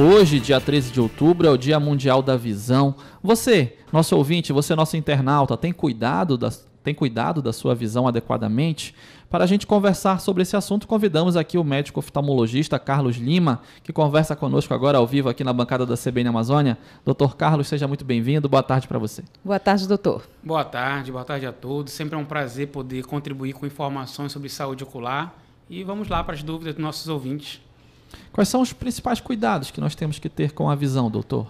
Hoje, dia 13 de outubro, é o Dia Mundial da Visão. Você, nosso ouvinte, você, nosso internauta, tem cuidado da sua visão adequadamente? Para a gente conversar sobre esse assunto, convidamos aqui o médico oftalmologista Carlos Lima, que conversa conosco agora ao vivo aqui na bancada da CBN Amazônia. Doutor Carlos, seja muito bem-vindo. Boa tarde para você. Boa tarde, doutor. Boa tarde a todos. Sempre é um prazer poder contribuir com informações sobre saúde ocular. E vamos lá para as dúvidas dos nossos ouvintes. Quais são os principais cuidados que nós temos que ter com a visão, doutor?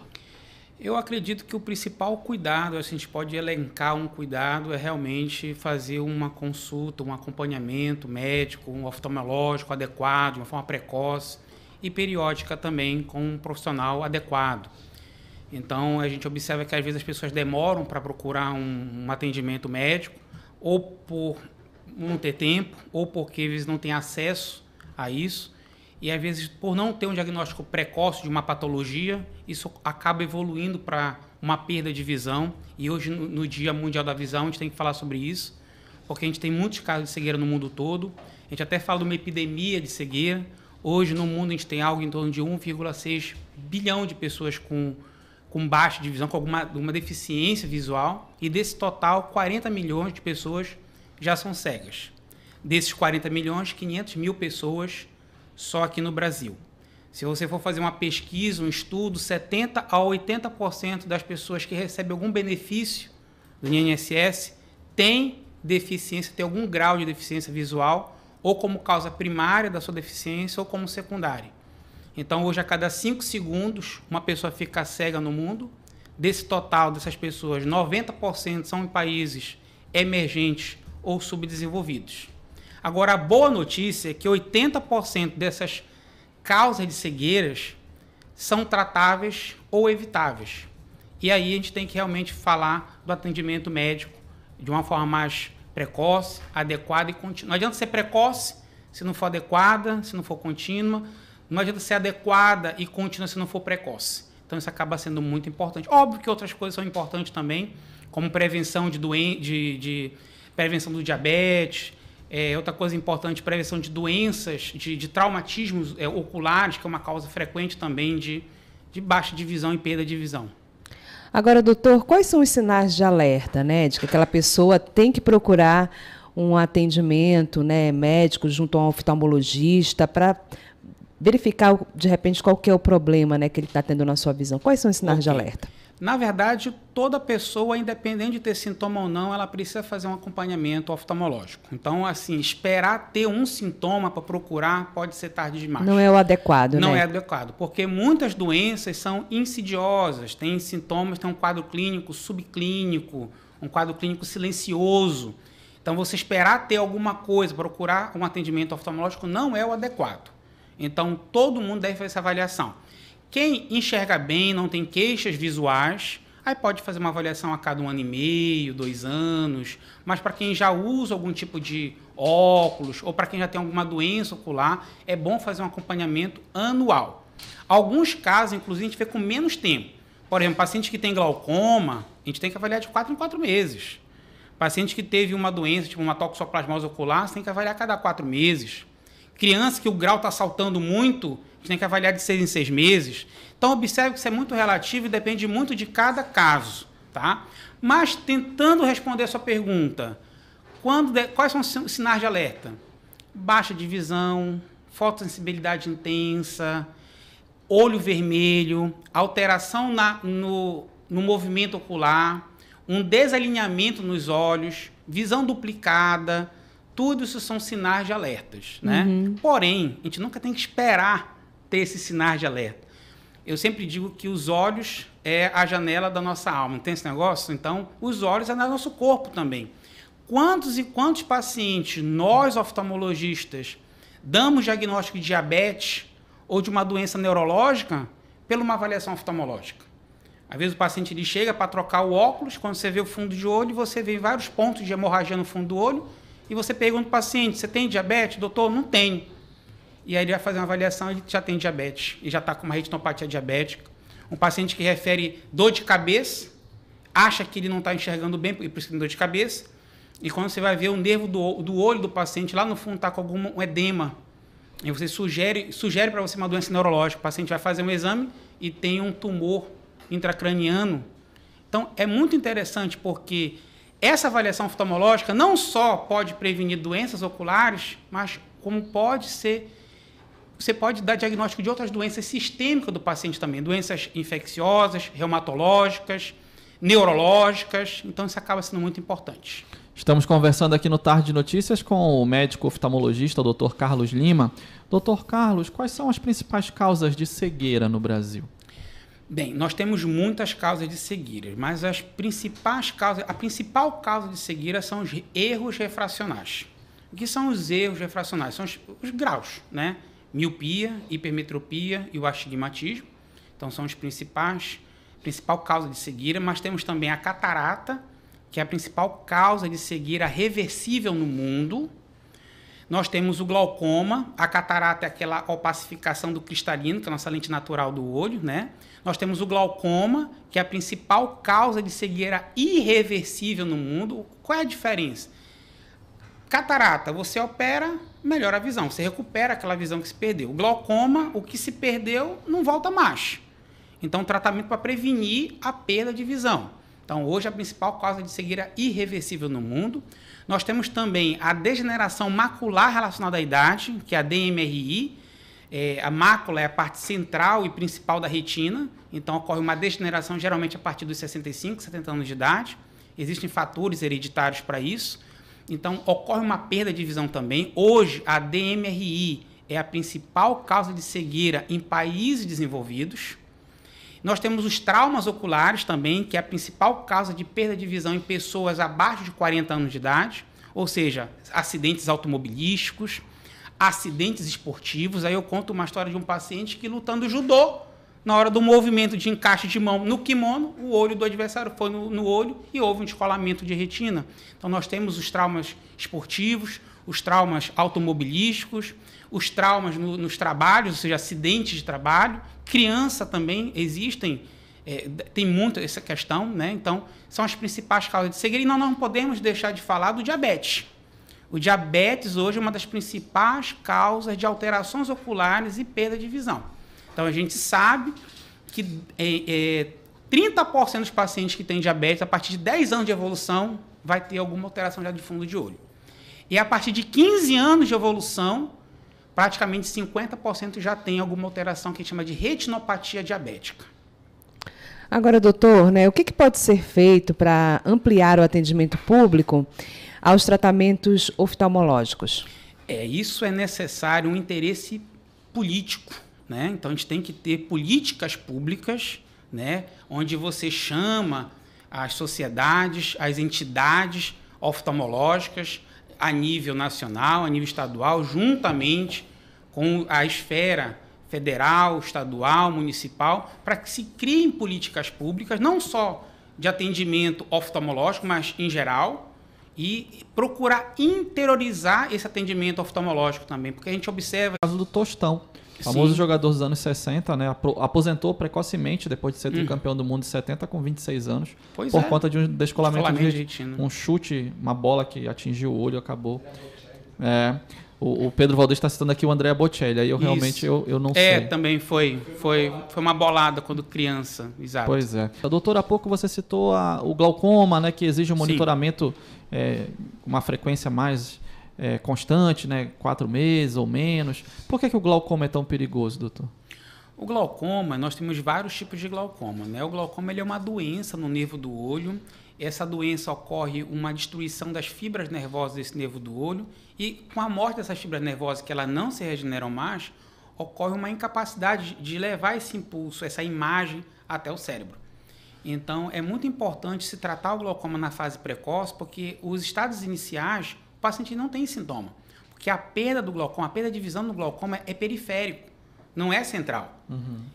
Eu acredito que o principal cuidado, a gente pode elencar um cuidado, é realmente fazer uma consulta, um acompanhamento médico, um oftalmológico adequado, de uma forma precoce e periódica também com um profissional adequado. Então, a gente observa que às vezes as pessoas demoram para procurar um atendimento médico, ou por não ter tempo, ou porque às vezes não tem acesso a isso. E, às vezes, por não ter um diagnóstico precoce de uma patologia, isso acaba evoluindo para uma perda de visão. E hoje, no Dia Mundial da Visão, a gente tem que falar sobre isso, porque a gente tem muitos casos de cegueira no mundo todo. A gente até fala de uma epidemia de cegueira. Hoje, no mundo, a gente tem algo em torno de 1,6 bilhão de pessoas com baixa de visão, com alguma deficiência visual. E, desse total, 40 milhões de pessoas já são cegas. Desses 40 milhões, 500 mil pessoas só aqui no Brasil. Se você for fazer uma pesquisa, um estudo, 70% a 80% das pessoas que recebem algum benefício do INSS têm deficiência, tem algum grau de deficiência visual, ou como causa primária da sua deficiência, ou como secundária. Então, hoje, a cada 5 segundos, uma pessoa fica cega no mundo. Desse total dessas pessoas, 90% são em países emergentes ou subdesenvolvidos. Agora, a boa notícia é que 80% dessas causas de cegueiras são tratáveis ou evitáveis. E aí a gente tem que realmente falar do atendimento médico de uma forma mais precoce, adequada e contínua. Não adianta ser precoce se não for adequada, se não for contínua. Não adianta ser adequada e contínua se não for precoce. Então, isso acaba sendo muito importante. Óbvio que outras coisas são importantes também, como prevenção prevenção do diabetes. Outra coisa importante, prevenção de doenças, de traumatismos oculares, que é uma causa frequente também de baixa de visão e perda de visão. Agora, doutor, quais são os sinais de alerta, né, de que aquela pessoa tem que procurar um atendimento, né, médico junto a um oftalmologista para verificar, de repente, qual que é o problema, né, que ele está tendo na sua visão? Quais são os sinais de alerta? Na verdade, toda pessoa, independente de ter sintoma ou não, ela precisa fazer um acompanhamento oftalmológico. Então, assim, esperar ter um sintoma para procurar pode ser tarde demais. Não é o adequado, né? Não é adequado, porque muitas doenças são insidiosas, tem sintomas, tem um quadro clínico subclínico, um quadro clínico silencioso. Então, você esperar ter alguma coisa, procurar um atendimento oftalmológico não é o adequado. Então, todo mundo deve fazer essa avaliação. Quem enxerga bem, não tem queixas visuais, aí pode fazer uma avaliação a cada 1 ano e meio, 2 anos. Mas para quem já usa algum tipo de óculos ou para quem já tem alguma doença ocular, é bom fazer um acompanhamento anual. Alguns casos, inclusive, a gente vê com menos tempo. Por exemplo, paciente que tem glaucoma, a gente tem que avaliar de 4 em 4 meses. Paciente que teve uma doença, tipo uma toxoplasmose ocular, você tem que avaliar a cada 4 meses. Criança que o grau está saltando muito, a gente tem que avaliar de 6 em 6 meses. Então, observe que isso é muito relativo e depende muito de cada caso, tá? Mas, tentando responder a sua pergunta, quais são os sinais de alerta? Baixa de visão, fotossensibilidade intensa, olho vermelho, alteração no movimento ocular, um desalinhamento nos olhos, visão duplicada. Tudo isso são sinais de alertas, né? Porém, a gente nunca tem que esperar ter esses sinais de alerta. Eu sempre digo que os olhos é a janela da nossa alma. Não tem esse negócio? Então, os olhos é do nosso corpo também. Quantos e quantos pacientes nós, oftalmologistas, damos diagnóstico de diabetes ou de uma doença neurológica pela uma avaliação oftalmológica? Às vezes o paciente ele chega para trocar o óculos, quando você vê o fundo de olho, você vê vários pontos de hemorragia no fundo do olho, e você pergunta para o paciente, você tem diabetes? Doutor, não tenho. E aí ele vai fazer uma avaliação, ele já tem diabetes, ele já está com uma retinopatia diabética. Um paciente que refere dor de cabeça, acha que ele não está enxergando bem, por isso que tem dor de cabeça, e quando você vai ver o nervo do olho do paciente, lá no fundo está com algum edema. E você sugere para você uma doença neurológica. O paciente vai fazer um exame e tem um tumor intracraniano. Então, é muito interessante porque essa avaliação oftalmológica não só pode prevenir doenças oculares, mas como pode ser... Você pode dar diagnóstico de outras doenças sistêmicas do paciente também. Doenças infecciosas, reumatológicas, neurológicas. Então, isso acaba sendo muito importante. Estamos conversando aqui no Tarde de Notícias com o médico oftalmologista, o Dr. Carlos Lima. Dr. Carlos, quais são as principais causas de cegueira no Brasil? Bem, nós temos muitas causas de cegueira, mas as principais causas, a principal causa de cegueira são os erros refracionais. O que são os erros refracionais? São os graus, né? Miopia, hipermetropia e o astigmatismo. Então, são os principal causa de cegueira, mas temos também a catarata, que é a principal causa de cegueira reversível no mundo. Nós temos o glaucoma, a catarata é aquela opacificação do cristalino, que é a nossa lente natural do olho, né? Nós temos o glaucoma, que é a principal causa de cegueira irreversível no mundo. Qual é a diferença? Catarata, você opera, melhora a visão, você recupera aquela visão que se perdeu. O glaucoma, o que se perdeu, não volta mais. Então, tratamento para prevenir a perda de visão. Então, hoje, a principal causa de cegueira irreversível no mundo. Nós temos também a degeneração macular relacionada à idade, que é a DMRI. A mácula é a parte central e principal da retina. Então, ocorre uma degeneração geralmente a partir dos 65, 70 anos de idade. Existem fatores hereditários para isso. Então, ocorre uma perda de visão também. Hoje, a DMRI é a principal causa de cegueira em países desenvolvidos. Nós temos os traumas oculares também, que é a principal causa de perda de visão em pessoas abaixo de 40 anos de idade, ou seja, acidentes automobilísticos, acidentes esportivos. Aí eu conto uma história de um paciente que, lutando judô, na hora do movimento de encaixe de mão no kimono, o olho do adversário foi no olho e houve um descolamento de retina. Então, nós temos os traumas esportivos, os traumas automobilísticos, os traumas nos trabalhos, ou seja, acidentes de trabalho. Criança também existem, tem muito essa questão, né? Então, são as principais causas de cegueira. E nós não podemos deixar de falar do diabetes. O diabetes hoje é uma das principais causas de alterações oculares e perda de visão. Então, a gente sabe que 30% dos pacientes que têm diabetes, a partir de 10 anos de evolução, vai ter alguma alteração já de fundo de olho. E a partir de 15 anos de evolução, praticamente 50% já tem alguma alteração que a gente chama de retinopatia diabética. Agora, doutor, né, o que pode ser feito para ampliar o atendimento público aos tratamentos oftalmológicos? Isso é necessário um interesse político, né? Então, a gente tem que ter políticas públicas, né, onde você chama as sociedades, as entidades oftalmológicas a nível nacional, a nível estadual, juntamente com a esfera federal, estadual, municipal, para que se criem políticas públicas, não só de atendimento oftalmológico, mas em geral, e procurar interiorizar esse atendimento oftalmológico também, porque a gente observa... O caso do Tostão, famoso jogador dos anos 60, né? Aposentou precocemente depois de ser tricampeão do mundo de 70 com 26 anos, por conta de um descolamento de retina. Um chute, uma bola que atingiu o olho e acabou. O Pedro Valdez está citando aqui o Andrea Bocelli, aí eu realmente eu não sei. Também foi uma bolada quando criança, exato. Pois é. Doutor, há pouco você citou o glaucoma, né, que exige um monitoramento com uma frequência mais constante, né, 4 meses ou menos. Por que o glaucoma é tão perigoso, doutor? O glaucoma, nós temos vários tipos de glaucoma, né? O glaucoma ele é uma doença no nervo do olho. Essa doença ocorre uma destruição das fibras nervosas desse nervo do olho e com a morte dessas fibras nervosas, que elas não se regeneram mais, ocorre uma incapacidade de levar esse impulso, essa imagem até o cérebro. Então, é muito importante se tratar o glaucoma na fase precoce, porque os estádios iniciais, o paciente não tem sintoma. Porque a perda do glaucoma, a perda de visão do glaucoma é periférico, não é central.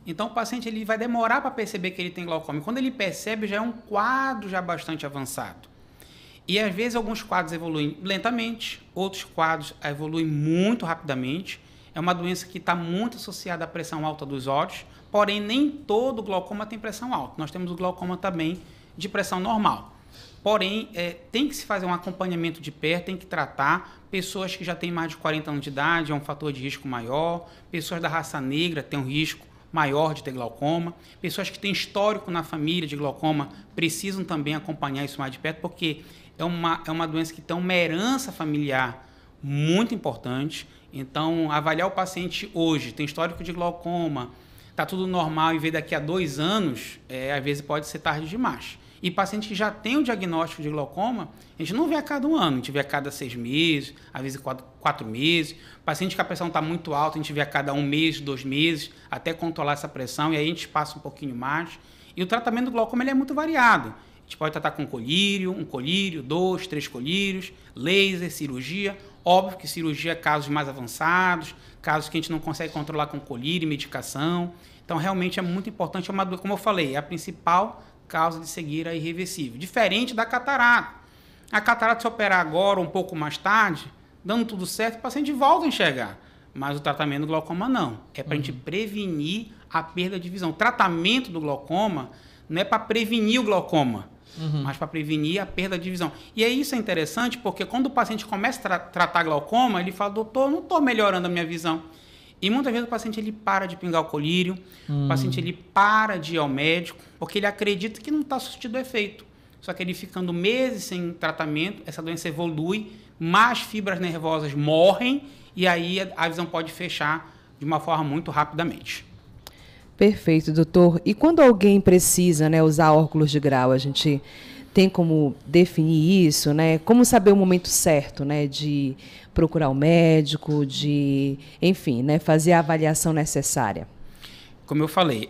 Então, o paciente ele vai demorar para perceber que ele tem glaucoma. E quando ele percebe, já é um quadro já bastante avançado. E, às vezes, alguns quadros evoluem lentamente, outros quadros evoluem muito rapidamente. É uma doença que está muito associada à pressão alta dos olhos, porém, nem todo glaucoma tem pressão alta. Nós temos o glaucoma também de pressão normal. Porém, tem que se fazer um acompanhamento de perto, tem que tratar pessoas que já têm mais de 40 anos de idade, é um fator de risco maior, pessoas da raça negra têm um risco maior de ter glaucoma, pessoas que têm histórico na família de glaucoma precisam também acompanhar isso mais de perto, porque é uma doença que tem uma herança familiar muito importante. Então, avaliar o paciente hoje, tem histórico de glaucoma, está tudo normal e ver daqui a 2 anos, às vezes pode ser tarde demais. E paciente que já tem o diagnóstico de glaucoma, a gente não vê a cada 1 ano, a gente vê a cada 6 meses, às vezes 4 meses. Paciente que a pressão está muito alta, a gente vê a cada 1 mês, 2 meses, até controlar essa pressão, e aí a gente passa um pouquinho mais. E o tratamento do glaucoma ele é muito variado. A gente pode tratar com colírio, 1 colírio, 2, 3 colírios, laser, cirurgia. Óbvio que cirurgia é casos mais avançados, casos que a gente não consegue controlar com colírio e medicação. Então, realmente é muito importante, como eu falei, é a principal causa de cegueira irreversível. Diferente da catarata. A catarata, se operar agora ou um pouco mais tarde, dando tudo certo, o paciente volta a enxergar. Mas o tratamento do glaucoma não. É para a gente prevenir a perda de visão. O tratamento do glaucoma não é para prevenir o glaucoma, mas para prevenir a perda de visão. E aí isso é interessante porque quando o paciente começa a tratar glaucoma, ele fala, doutor, não estou melhorando a minha visão. E muitas vezes o paciente ele para de pingar o colírio, o paciente ele para de ir ao médico, porque ele acredita que não está surtindo efeito. Só que ele ficando meses sem tratamento, essa doença evolui, mais fibras nervosas morrem e aí a visão pode fechar de uma forma muito rapidamente. Perfeito, doutor. E quando alguém precisa, né, usar óculos de grau, a gente tem como definir isso, né? Como saber o momento certo, né, de procurar o médico, de, enfim, né, fazer a avaliação necessária? Como eu falei,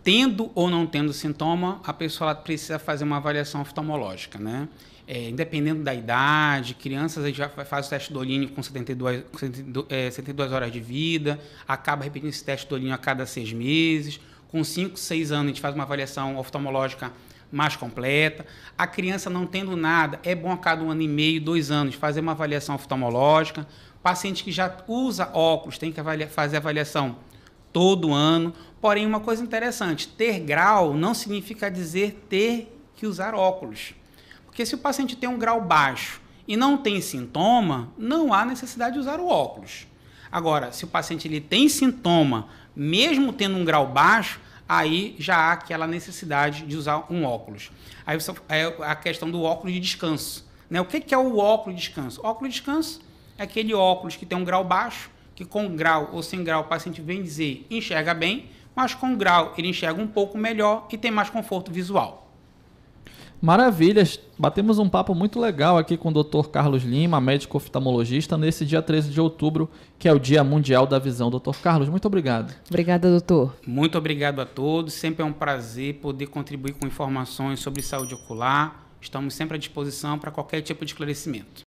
tendo ou não tendo sintoma, a pessoa precisa fazer uma avaliação oftalmológica, né? Independendo da idade, crianças já faz o teste do olhinho com 72 horas de vida, acaba repetindo esse teste do olhinho a cada 6 meses, com 5, 6 anos a gente faz uma avaliação oftalmológica mais completa. A criança não tendo nada, é bom a cada 1 ano e meio, 2 anos, fazer uma avaliação oftalmológica. Paciente que já usa óculos tem que fazer avaliação todo ano. Porém, uma coisa interessante, ter grau não significa dizer ter que usar óculos. Porque se o paciente tem um grau baixo e não tem sintoma, não há necessidade de usar o óculos. Agora, se o paciente ele tem sintoma, mesmo tendo um grau baixo, aí já há aquela necessidade de usar um óculos. Aí é a questão do óculos de descanso, né? O que é o óculos de descanso? O óculos de descanso é aquele óculos que tem um grau baixo, que com grau ou sem grau o paciente vem dizer enxerga bem, mas com grau ele enxerga um pouco melhor e tem mais conforto visual. Maravilhas, batemos um papo muito legal aqui com o Dr. Carlos Lima, médico oftalmologista, nesse dia 13 de outubro, que é o Dia Mundial da Visão. Dr. Carlos, muito obrigado. Obrigada, doutor. Muito obrigado a todos, sempre é um prazer poder contribuir com informações sobre saúde ocular. Estamos sempre à disposição para qualquer tipo de esclarecimento.